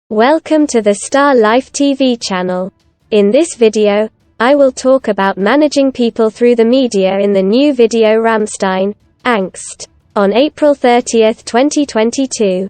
Welcome to the Star Life TV channel. In this video, I will talk about managing people through the media in the new video Rammstein, Angst, on April 30, 2022.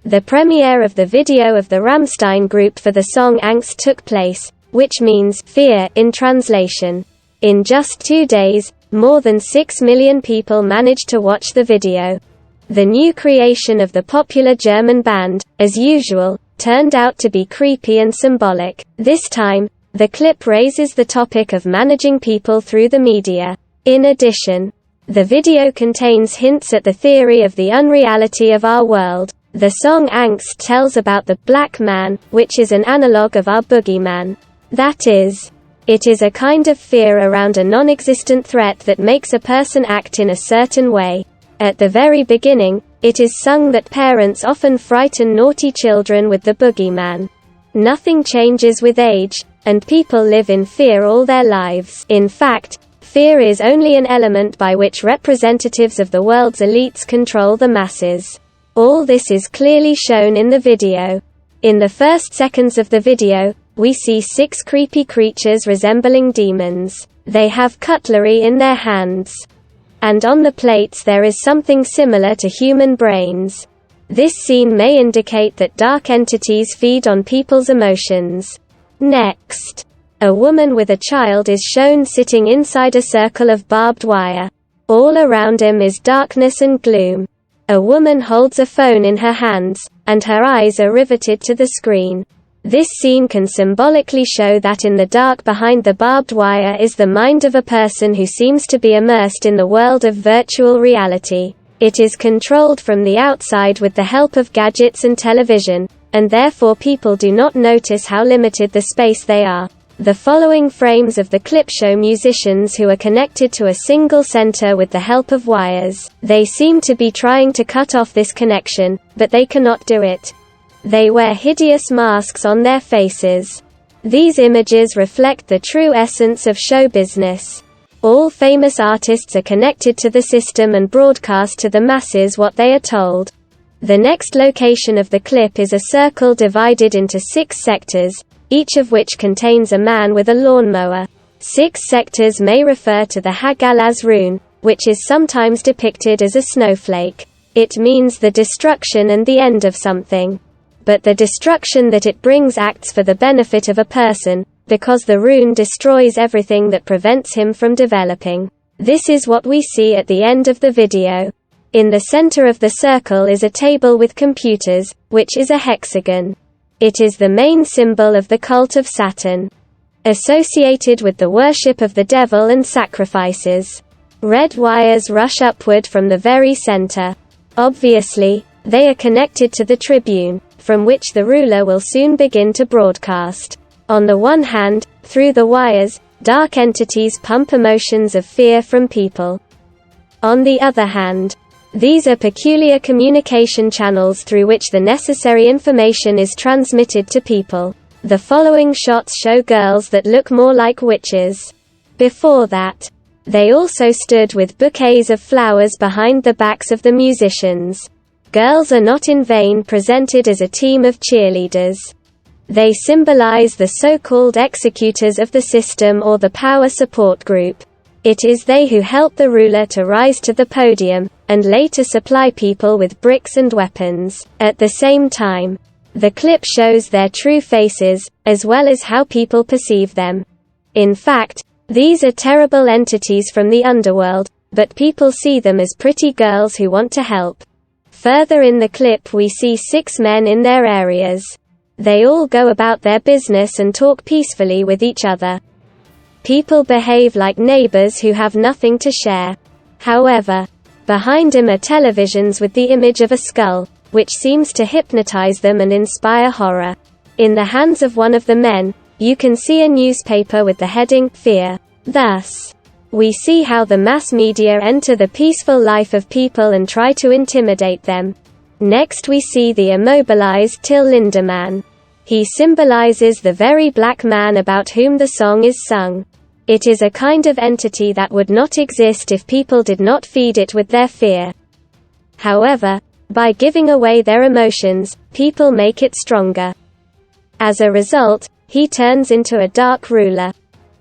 The premiere of the video of the Rammstein group for the song Angst took place, which means fear in translation. In just 2 days, more than 6 million people managed to watch the video. The new creation of the popular German band, as usual, turned out to be creepy and symbolic. This time, the clip raises the topic of managing people through the media. In addition, the video contains hints at the theory of the unreality of our world. The song Angst tells about the black man, which is an analogue of our boogeyman. That is, it is a kind of fear around a non-existent threat that makes a person act in a certain way. At the very beginning, it is sung that parents often frighten naughty children with the boogeyman. Nothing changes with age, and people live in fear all their lives. In fact, fear is only an element by which representatives of the world's elites control the masses. All this is clearly shown in the video. In the first seconds of the video, we see 6 creepy creatures resembling demons. They have cutlery in their hands. And on the plates there is something similar to human brains. This scene may indicate that dark entities feed on people's emotions. Next, a woman with a child is shown sitting inside a circle of barbed wire. All around him is darkness and gloom. A woman holds a phone in her hands, and her eyes are riveted to the screen. This scene can symbolically show that in the dark behind the barbed wire is the mind of a person who seems to be immersed in the world of virtual reality. It is controlled from the outside with the help of gadgets and television, and therefore people do not notice how limited the space they are. The following frames of the clip show musicians who are connected to a single center with the help of wires. They seem to be trying to cut off this connection, but they cannot do it. They wear hideous masks on their faces. These images reflect the true essence of show business. All famous artists are connected to the system and broadcast to the masses what they are told. The next location of the clip is a circle divided into 6 sectors, each of which contains a man with a lawnmower. 6 sectors may refer to the Hagalaz rune, which is sometimes depicted as a snowflake. It means the destruction and the end of something. But the destruction that it brings acts for the benefit of a person, because the rune destroys everything that prevents him from developing. This is what we see at the end of the video. In the center of the circle is a table with computers, which is a hexagon. It is the main symbol of the cult of Saturn, associated with the worship of the devil and sacrifices. Red wires rush upward from the very center. Obviously, they are connected to the tribune, from which the ruler will soon begin to broadcast. On the one hand, through the wires, dark entities pump emotions of fear from people. On the other hand, these are peculiar communication channels through which the necessary information is transmitted to people. The following shots show girls that look more like witches. Before that, they also stood with bouquets of flowers behind the backs of the musicians. Girls are not in vain presented as a team of cheerleaders. They symbolize the so-called executors of the system or the power support group. It is they who help the ruler to rise to the podium, and later supply people with bricks and weapons. At the same time, the clip shows their true faces, as well as how people perceive them. In fact, these are terrible entities from the underworld, but people see them as pretty girls who want to help. Further in the clip we see 6 men in their areas. They all go about their business and talk peacefully with each other. People behave like neighbors who have nothing to share. However, behind them are televisions with the image of a skull, which seems to hypnotize them and inspire horror. In the hands of one of the men, you can see a newspaper with the heading, Fear. Thus, we see how the mass media enter the peaceful life of people and try to intimidate them. Next we see the immobilized Till Lindemann. He symbolizes the very black man about whom the song is sung. It is a kind of entity that would not exist if people did not feed it with their fear. However, by giving away their emotions, people make it stronger. As a result, he turns into a dark ruler,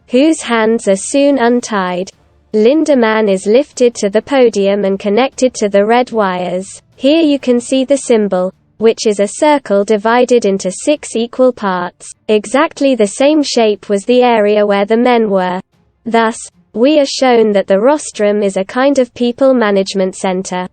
whose hands are soon untied. Lindemann is lifted to the podium and connected to the red wires. Here you can see the symbol, which is a circle divided into 6 equal parts. Exactly the same shape was the area where the men were. Thus, we are shown that the rostrum is a kind of people management center.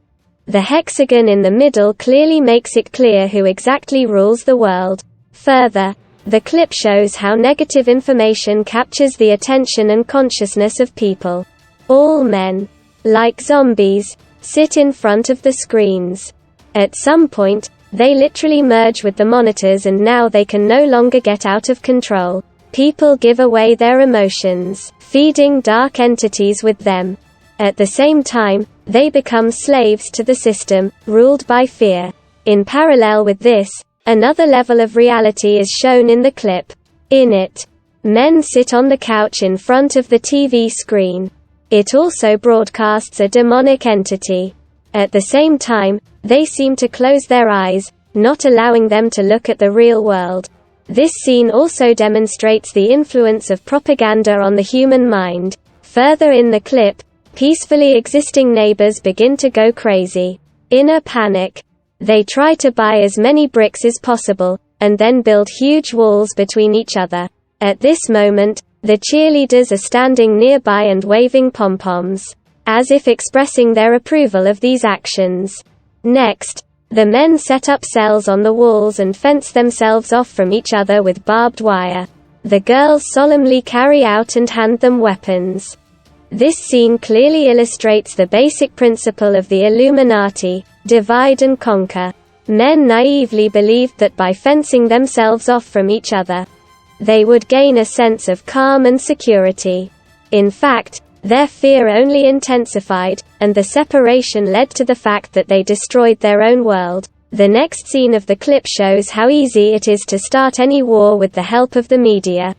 The hexagon in the middle clearly makes it clear who exactly rules the world. Further, the clip shows how negative information captures the attention and consciousness of people. All men, like zombies, sit in front of the screens. At some point, they literally merge with the monitors and now they can no longer get out of control. People give away their emotions, feeding dark entities with them. At the same time, they become slaves to the system, ruled by fear. In parallel with this, another level of reality is shown in the clip. In it, men sit on the couch in front of the TV screen. It also broadcasts a demonic entity. At the same time, they seem to close their eyes, not allowing them to look at the real world. This scene also demonstrates the influence of propaganda on the human mind. Further in the clip, peacefully existing neighbors begin to go crazy. In a panic, they try to buy as many bricks as possible, and then build huge walls between each other. At this moment, the cheerleaders are standing nearby and waving pom-poms, as if expressing their approval of these actions. Next, the men set up cells on the walls and fence themselves off from each other with barbed wire. The girls solemnly carry out and hand them weapons. This scene clearly illustrates the basic principle of the Illuminati: divide and conquer. Men naively believed that by fencing themselves off from each other, they would gain a sense of calm and security. In fact, their fear only intensified, and the separation led to the fact that they destroyed their own world. The next scene of the clip shows how easy it is to start any war with the help of the media.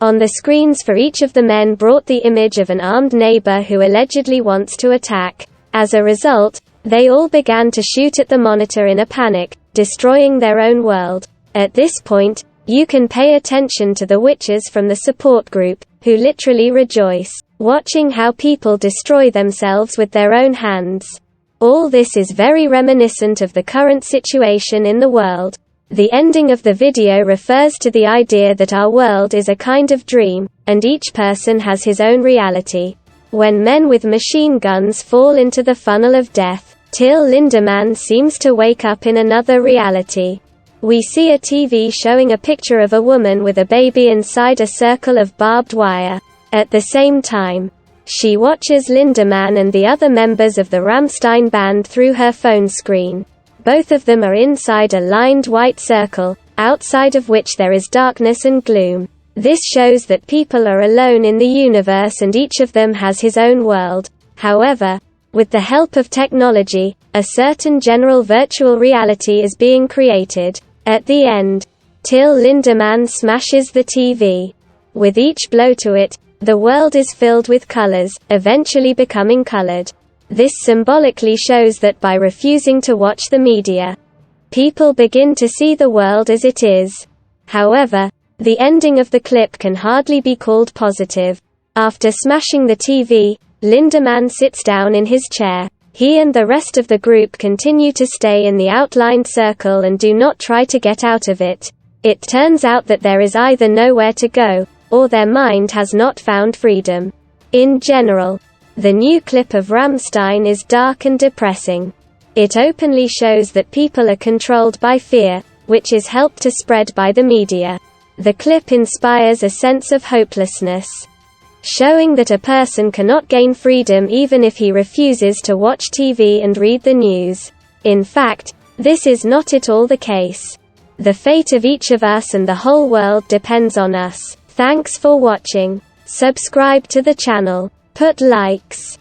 On the screens for each of the men brought the image of an armed neighbor who allegedly wants to attack. As a result, they all began to shoot at the monitor in a panic, destroying their own world. At this point, you can pay attention to the witches from the support group, who literally rejoice, watching how people destroy themselves with their own hands. All this is very reminiscent of the current situation in the world. The ending of the video refers to the idea that our world is a kind of dream, and each person has his own reality. When men with machine guns fall into the funnel of death, Till Lindemann seems to wake up in another reality. We see a TV showing a picture of a woman with a baby inside a circle of barbed wire. At the same time, she watches Lindemann and the other members of the Rammstein band through her phone screen. Both of them are inside a lined white circle, outside of which there is darkness and gloom. This shows that people are alone in the universe and each of them has his own world. However, with the help of technology, a certain general virtual reality is being created. At the end, Till Lindemann smashes the TV. With each blow to it, the world is filled with colors, eventually becoming colored. This symbolically shows that by refusing to watch the media, people begin to see the world as it is. However, the ending of the clip can hardly be called positive. After smashing the TV, Lindemann sits down in his chair. He and the rest of the group continue to stay in the outlined circle and do not try to get out of it. It turns out that there is either nowhere to go, or their mind has not found freedom. In general, the new clip of Rammstein is dark and depressing. It openly shows that people are controlled by fear, which is helped to spread by the media. The clip inspires a sense of hopelessness, showing that a person cannot gain freedom even if he refuses to watch TV and read the news. In fact, this is not at all the case. The fate of each of us and the whole world depends on us. Thanks for watching. Subscribe to the channel. Put likes.